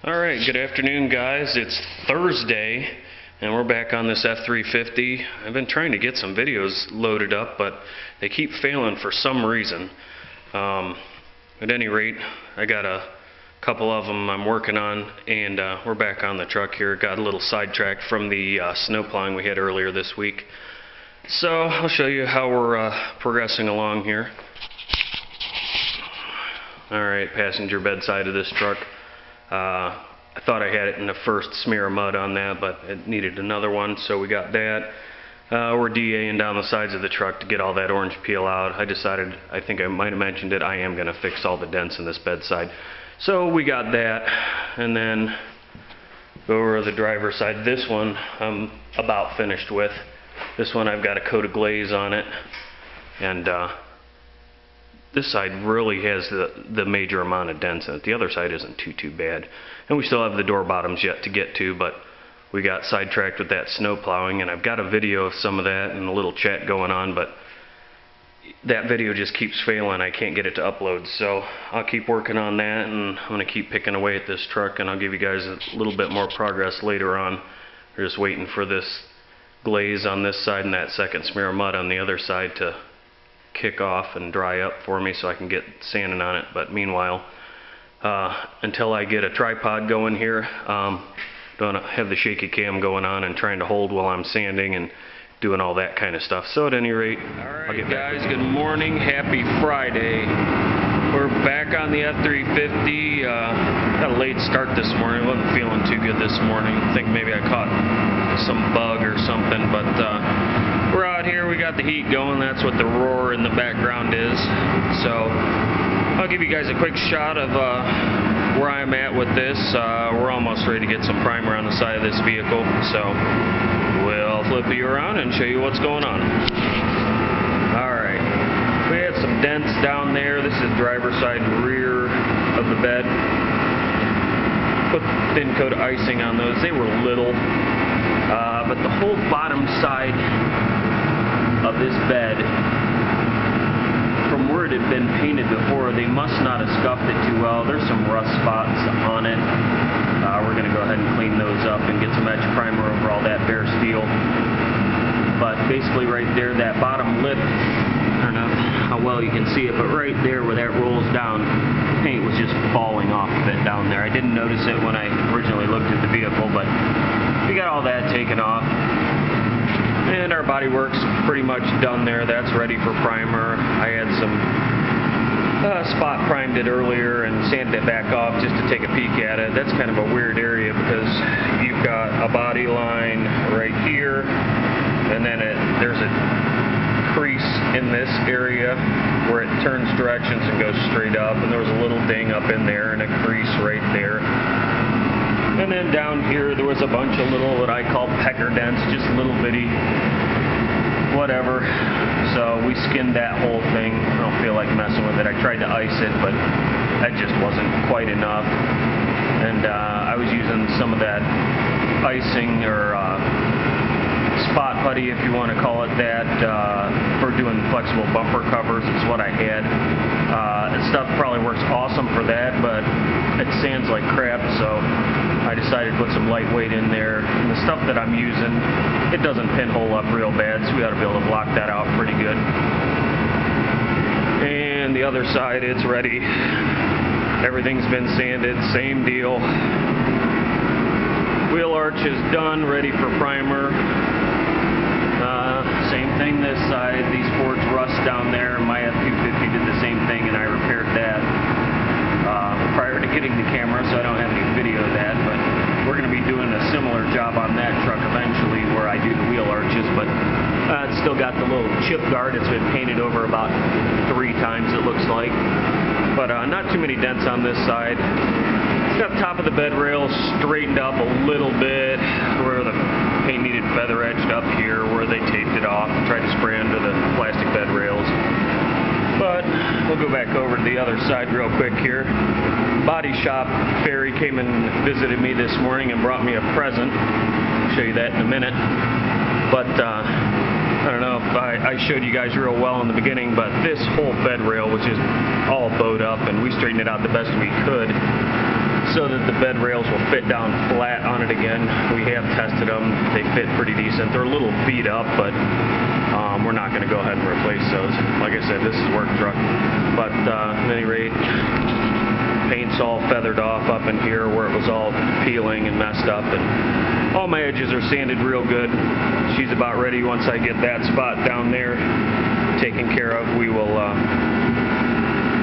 Alright, good afternoon guys. It's Thursday and we're back on this F350. I've been trying to get some videos loaded up, but they keep failing for some reason. At any rate, I got a couple of them I'm working on, and we're back on the truck here. Got a little sidetracked from the snow plowing we had earlier this week. So I'll show you how we're progressing along here. Alright, passenger bed side of this truck. I thought I had it in the first smear of mud on that, but it needed another one, so we got that. We're DAing down the sides of the truck to get all that orange peel out. I decided, I think I might have mentioned it, I am going to fix all the dents in this bedside. So we got that, and then go over to the driver's side. This one I'm about finished with. This one I've got a coat of glaze on it, and this side really has the major amount of dents in it. The other side isn't too bad. And we still have the door bottoms yet to get to, but we got sidetracked with that snow plowing, and I've got a video of some of that and a little chat going on, but that video just keeps failing. I can't get it to upload, so I'll keep working on that, and I'm going to keep picking away at this truck, and I'll give you guys a little bit more progress later on. We're just waiting for this glaze on this side and that second smear of mud on the other side to kick off and dry up for me so I can get sanding on it. But meanwhile, until I get a tripod going here, don't have the shaky cam going on and trying to hold while I'm sanding and doing all that kind of stuff. So at any rate, I'll get back. Guys, good morning, happy Friday. We're back on the F350. Got a late start this morning. Wasn't feeling too good this morning. I think maybe I caught some bug or something, but we're out here. We got the heat going. That's what the roar in the background is. So I'll give you guys a quick shot of where I'm at with this. We're almost ready to get some primer on the side of this vehicle, so we'll flip you around and show you what's going on. Alright, we had some dents down there. This is driver's side rear of the bed. Put thin coat of icing on those. They were little, but the whole bottom side of this bed, from where it had been painted before, they must not have scuffed it too well. There's some rust spots on it. We're going to go ahead and clean those up and get some etch primer over all that bare steel. But basically right there, that bottom lip, I don't know how well you can see it, but right there where that rolls down, paint was just falling off of it down there. I didn't notice it when I originally looked at the vehicle, but we got all that taken off. And our bodywork's pretty much done there. That's ready for primer. I had some spot primed it earlier and sanded it back off just to take a peek at it. That's kind of a weird area because you've got a body line right here, and then there's a crease in this area where it turns directions and goes straight up, and there was a little ding up in there and a crease right there. And then down here there was a bunch of little, what I call pecker dents, just little bitty whatever. So we skinned that whole thing. I don't feel like messing with it. I tried to ice it, but that just wasn't quite enough. And I was using some of that icing or spot putty, if you want to call it that, for doing flexible bumper covers. Is what I had. That stuff probably works awesome for that, but it sands like crap, so I decided to put some lightweight in there. And the stuff that I'm using, it doesn't pinhole up real bad, so we ought to be able to block that out pretty good. And the other side, it's ready. Everything's been sanded, same deal. Wheel arch is done, ready for primer. Same thing this side. These Fords rust down there. My F350 did the same thing, and I repaired that prior to getting the camera, so I don't have any video of that, but we're going to be doing a similar job on that truck eventually where I do the wheel arches, but it's still got the little chip guard. It's been painted over about 3 times, it looks like, but not too many dents on this side. It's got the top of the bed rail straightened up a little bit where the paint needed feather edged up here where they taped it off and tried to spray under the plastic bed rails. But we'll go back over to the other side real quick here. Body shop Ferry came and visited me this morning and brought me a present. I'll show you that in a minute. But I don't know if I showed you guys real well in the beginning, but this whole bed rail was just all bowed up, and we straightened it out the best we could. so that the bed rails will fit down flat on it again. We have tested them. They fit pretty decent. They're a little beat up, but we're not going to go ahead and replace those. Like I said, this is a work truck. But at any rate, paint's all feathered off up in here where it was all peeling and messed up, and all my edges are sanded real good. She's about ready. Once I get that spot down there taken care of, we will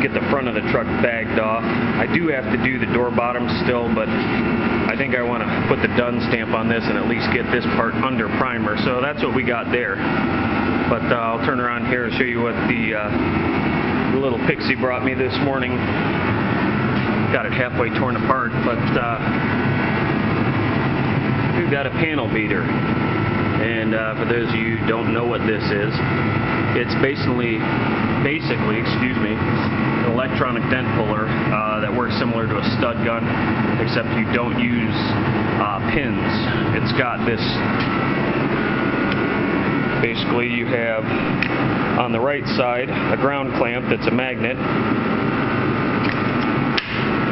get the front of the truck bagged off. I do have to do the door bottoms still, but I think I want to put the done stamp on this and at least get this part under primer. So that's what we got there. But I'll turn around here and show you what the little pixie brought me this morning. Got it halfway torn apart, but we've got a panel beater. And for those of you who don't know what this is, it's basically, excuse me, an electronic dent puller that works similar to a stud gun, except you don't use pins. It's got this, basically you have on the right side a ground clamp that's a magnet,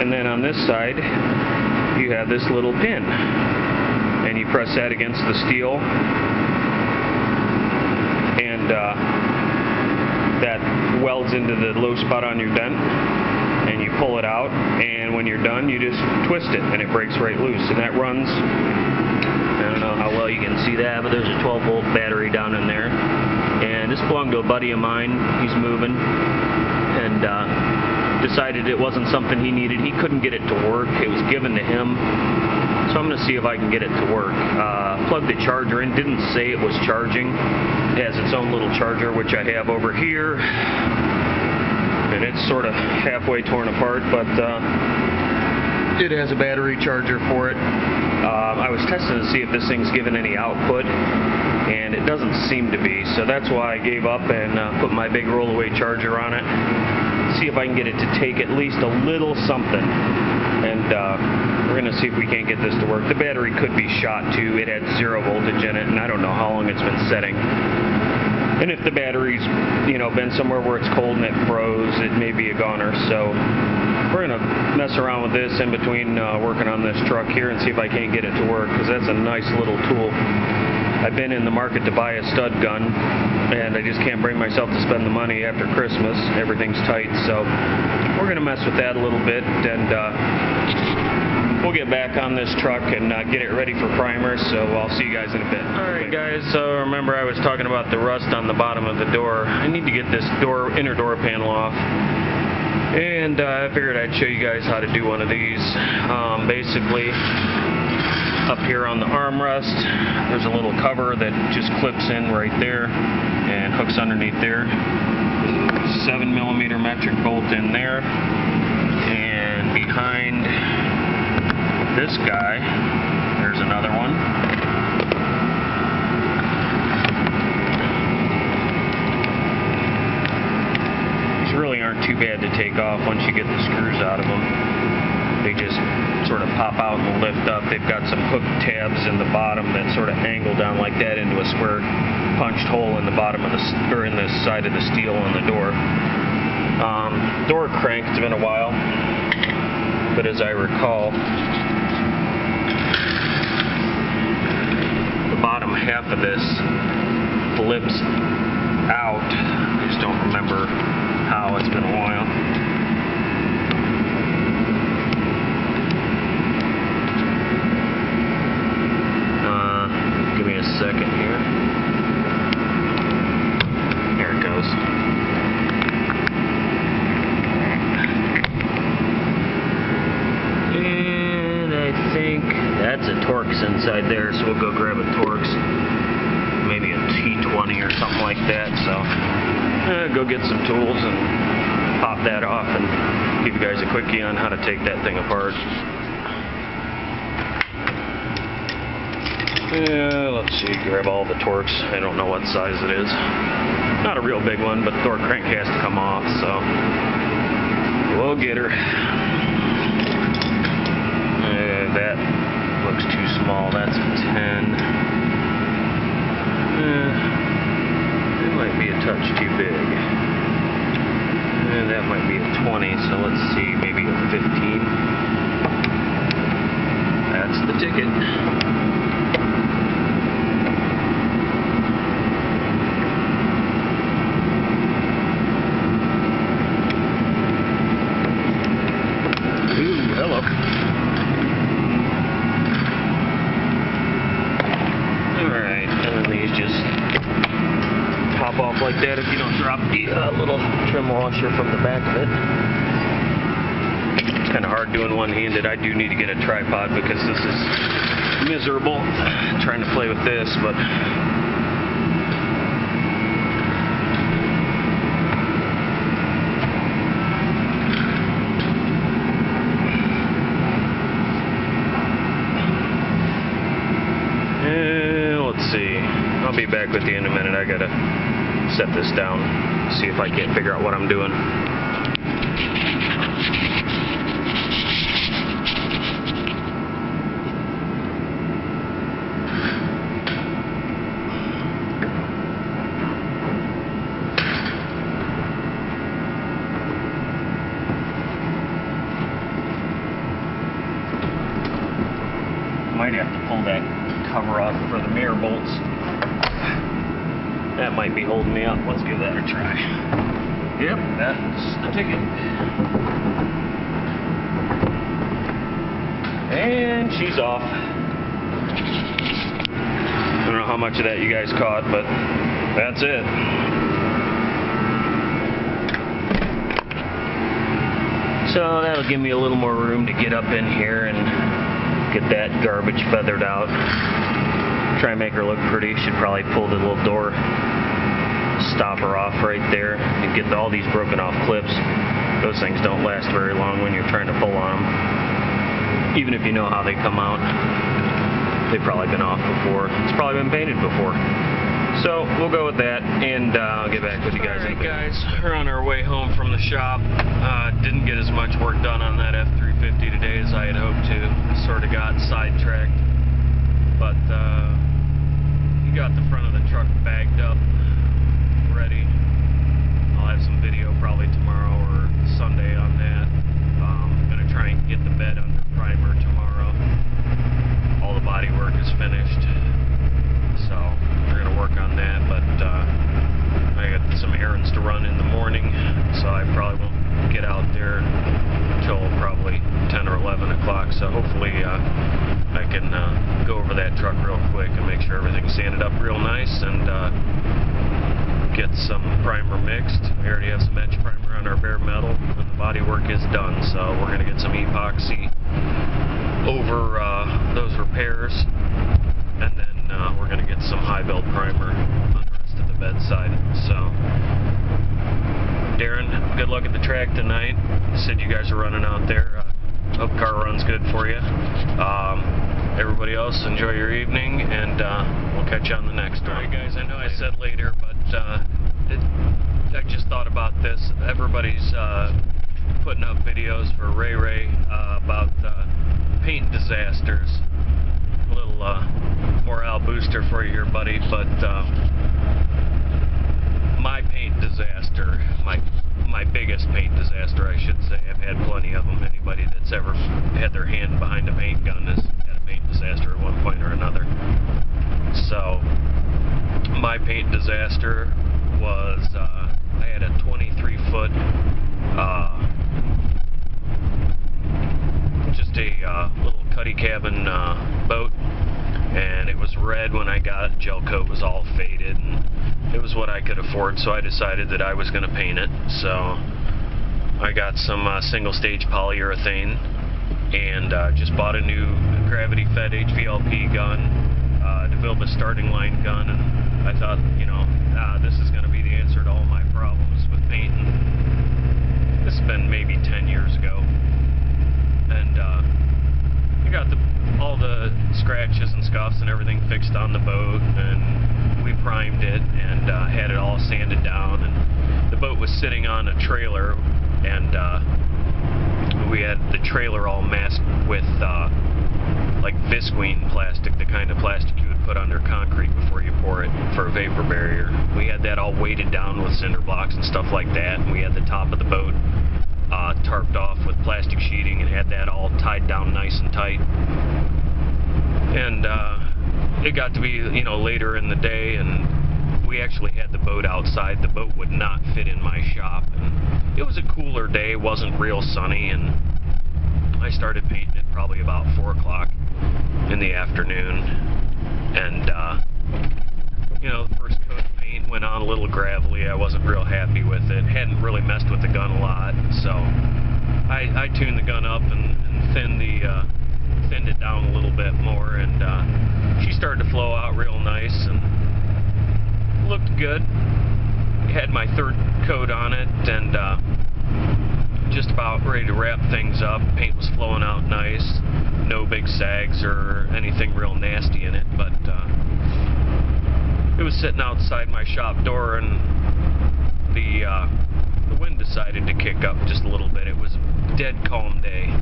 and then on this side you have this little pin, and you press that against the steel, and that welds into the low spot on your dent, and you pull it out, and when you're done you just twist it and it breaks right loose. And that runs, I don't know how well you can see that, but there's a 12-volt battery down in there. And this belonged to a buddy of mine. He's moving, and decided it wasn't something he needed. He couldn't get it to work. It was given to him. So I'm going to see if I can get it to work. Plugged the charger in. Didn't say it was charging. It has its own little charger, which I have over here. And it's sort of halfway torn apart, but it has a battery charger for it. I was testing to see if this thing's given any output, and it doesn't seem to be. So that's why I gave up and put my big rollaway charger on it. See if I can get it to take at least a little something. And we're going to see if we can't get this to work. The battery could be shot too. It had 0 voltage in it, and I don't know how long it's been setting. And if the battery's, been somewhere where it's cold and it froze, it may be a goner. So we're going to mess around with this in between working on this truck here and see if I can't get it to work, because that's a nice little tool. I've been in the market to buy a stud gun, and I just can't bring myself to spend the money after Christmas. Everything's tight, so we're going to mess with that a little bit, and we'll get back on this truck and get it ready for primer, so I'll see you guys in a bit. Alright guys, so remember I was talking about the rust on the bottom of the door. I need to get this inner door panel off, and I figured I'd show you guys how to do one of these. Basically, up here on the armrest, there's a little cover that just clips in right there and hooks underneath there. 7mm metric bolt in there, and behind this guy there's another one. These really aren't too bad to take off once you get the screws out of them. They just sort of pop out and lift up. They've got some hook tabs in the bottom that sort of angle down like that into a square punched hole in the bottom of the, or in the side of the steel on the door. Door crank, it's been a while, but as I recall, the bottom half of this flips out. I just don't remember how. It's been a while. Give me a second here. Here it goes. And I think that's a Torx inside there, so we'll go grab a Torx. Maybe a T20 or something like that. So go get some tools and pop that off and give you guys a quickie on how to take that thing apart. Let's see, grab all the Torx. I don't know what size it is. Not a real big one, but the door crank has to come off, so we'll get her. That looks too small. That's a 10. It might be a touch too big. That might be a 20, so let's see, maybe a 15. like it. Ooh, hello. Alright, and then these just pop off like that if you don't drop the little trim washer from the back of it. It's kind of hard doing one-handed. I do need to get a tripod because this is miserable trying to play with this, but let's see. I'll be back with you in a minute. I gotta set this down, see if I can't figure out what I'm doing. Might have to pull that cover off for the mirror bolts. That might be holding me up. Let's give that a try. Yep, that's the ticket. And she's off. I don't know how much of that you guys caught, but that's it. So that'll give me a little more room to get up in here and get that garbage feathered out. Try and make her look pretty. Should probably pull the little door stopper off right there and get all these broken off clips. Those things don't last very long when you're trying to pull on them. Even if you know how they come out, they've probably been off before. It's probably been painted before. So we'll go with that, and I'll get back with you guys. Alright guys, we're on our way home from the shop. Didn't get as much work done on that F350 today as I had hoped to. Sort of got sidetracked, but he got the front of the truck bagged up, ready. I'll have some video probably tomorrow or Sunday on that. I'm going to try and get the bed under primer tomorrow. All the body work is finished, so we're going to work on that, but I got some errands to run in the morning, so I probably won't get out there until probably 10 or 11 o'clock, so hopefully I can go over that truck real quick and make sure everything's sanded up real nice and get some primer mixed. We already have some edge primer on our bare metal, and the body work is done, so we're going to get some epoxy over those repairs, and then we're going to get some high build primer on the rest of the bedside. So Darren, good luck at the track tonight. You said you guys are running out there. Hope the car runs good for you. Everybody else, enjoy your evening, and we'll catch you on the next one. Alright guys, I know I said later, but I just thought about this. Everybody's putting up videos for Ray about paint disasters. A little morale booster for you here, buddy, but my paint disaster, my biggest paint disaster, I should say. I've had plenty of them. Anybody that's ever had their hand behind a paint gun has had a paint disaster at one point or another. So, my paint disaster was, I had a 23-foot, just a little cuddy cabin boat, and it was red when I got it. Gel coat was all faded, and it was what I could afford, so I decided that I was going to paint it. So I got some single-stage polyurethane and just bought a new gravity-fed HVLP gun, developed a starting line gun, and I thought, you know, this is going to be the answer to all my problems with painting. This has been maybe 10 years ago, and I got all the scratches and scuffs and everything fixed on the boat, and we primed it and had it all sanded down, and the boat was sitting on a trailer, and we had the trailer all masked with like visqueen plastic, the kind of plastic you would put under concrete before you pour it for a vapor barrier. We had that all weighted down with cinder blocks and stuff like that, and we had the top of the boat tarped off with plastic sheeting and had that all tied down nice and tight. And it got to be, you know, later in the day, and we actually had the boat outside. The boat would not fit in my shop, and it was a cooler day. It wasn't real sunny, and I started painting it probably about 4 o'clock in the afternoon. And you know, the first coat of paint went on a little gravelly. I wasn't real happy with it. Hadn't really messed with the gun a lot, so I tuned the gun up and thinned it down a little bit more, and she started to flow out real nice and looked good. Had my 3rd coat on it, and just about ready to wrap things up. Paint was flowing out nice. No big sags or anything real nasty in it, but it was sitting outside my shop door, and the wind decided to kick up just a little bit. It was a dead calm day,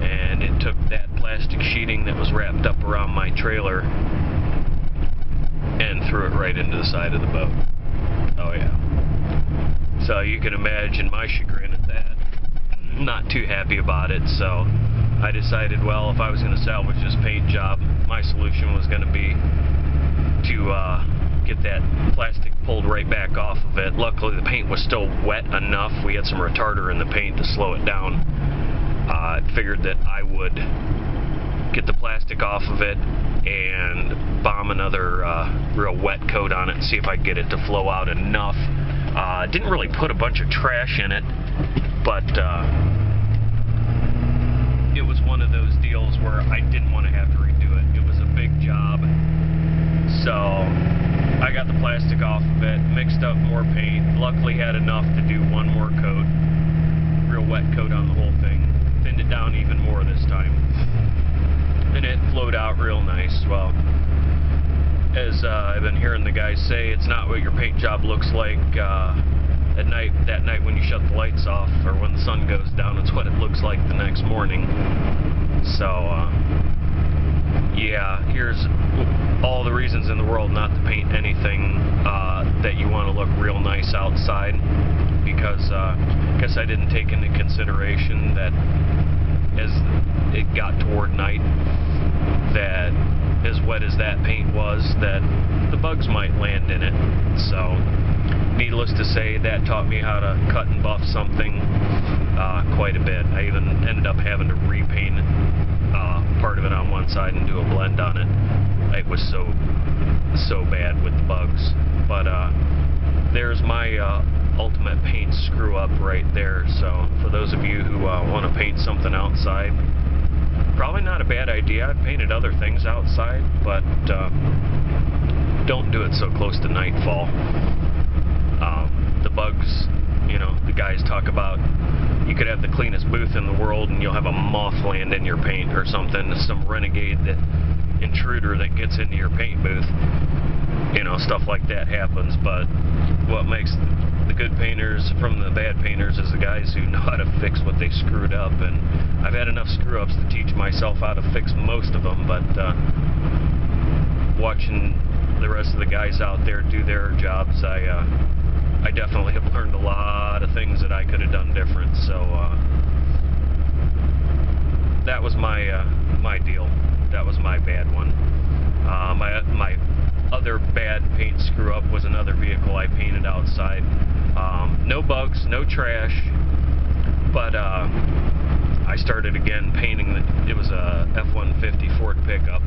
and it took that plastic sheeting that was wrapped up around my trailer and threw it right into the side of the boat. Oh yeah. So you can imagine my chagrin at that. Not too happy about it, so I decided, well, if I was going to salvage this paint job, my solution was going to be to get that plastic pulled right back off of it. Luckily the paint was still wet enough. We had some retarder in the paint to slow it down. I figured that I would get the plastic off of it and bomb another real wet coat on it and see if I could get it to flow out enough. Didn't really put a bunch of trash in it, but it was one of those deals where I didn't want to have to redo it. It was a big job, so I got the plastic off of it, mixed up more paint, luckily had enough to do one more coat, real wet coat on the whole thing, thinned it down even more this time, and it flowed out real nice. Well, as I've been hearing the guys say, it's not what your paint job looks like that night when you shut the lights off or when the sun goes down. It's what it looks like the next morning. So yeah, here's all the reasons in the world not to paint anything that you want to look real nice outside, because I guess I didn't take into consideration that as it got toward night, that as wet as that paint was, that the bugs might land in it. So needless to say, that taught me how to cut and buff something quite a bit. I even ended up having to repaint part of it on one side and do a blend on it. It was so bad with the bugs. But there's my ultimate paint screw up right there. So for those of you who want to paint something outside, probably not a bad idea. I've painted other things outside, but don't do it so close to nightfall. The bugs, you know, the guys talk about you could have the cleanest booth in the world and you'll have a moth land in your paint or something, some renegade intruder that gets into your paint booth. You know, stuff like that happens, but what makes the good painters from the bad painters is the guys who know how to fix what they screwed up, and I've had enough screw-ups to teach myself how to fix most of them, but watching the rest of the guys out there do their jobs, I definitely have learned a lot of things that I could have done different. So that was my deal. That was my bad one. My other bad paint screw up was another vehicle I painted outside. No bugs, no trash, but I started again painting it was a F350 Ford pickup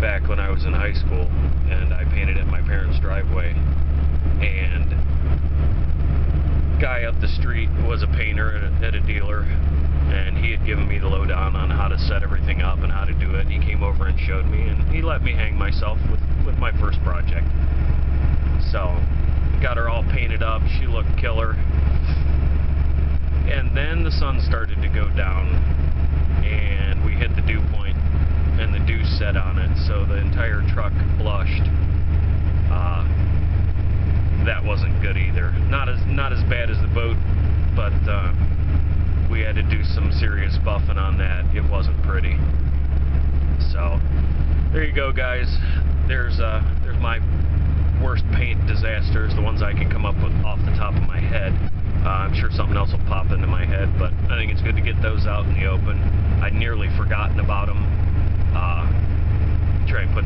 back when I was in high school, and I painted it in my parents' driveway. And guy up the street was a painter at a dealer, and he had given me the lowdown on how to set everything up and how to do it. He came over and showed me, and he let me hang myself with my first project. So got her all painted up. She looked killer. And then the sun started to go down, and we hit the dew point, and the dew set on it, so the entire truck blushed. That wasn't good either. Not as bad as the boat, but we had to do some serious buffing on that. It wasn't pretty. So there you go, guys. There's my worst paint disasters, the ones I can come up with off the top of my head. I'm sure something else will pop into my head, but I think it's good to get those out in the open. I'd nearly forgotten about them.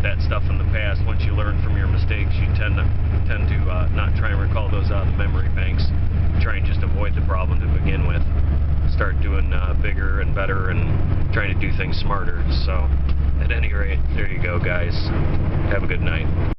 that stuff in the past. Once you learn from your mistakes, you tend to not try and recall those out of the memory banks. Try and just avoid the problem to begin with. Start doing bigger and better and trying to do things smarter. So, at any rate, there you go, guys. Have a good night.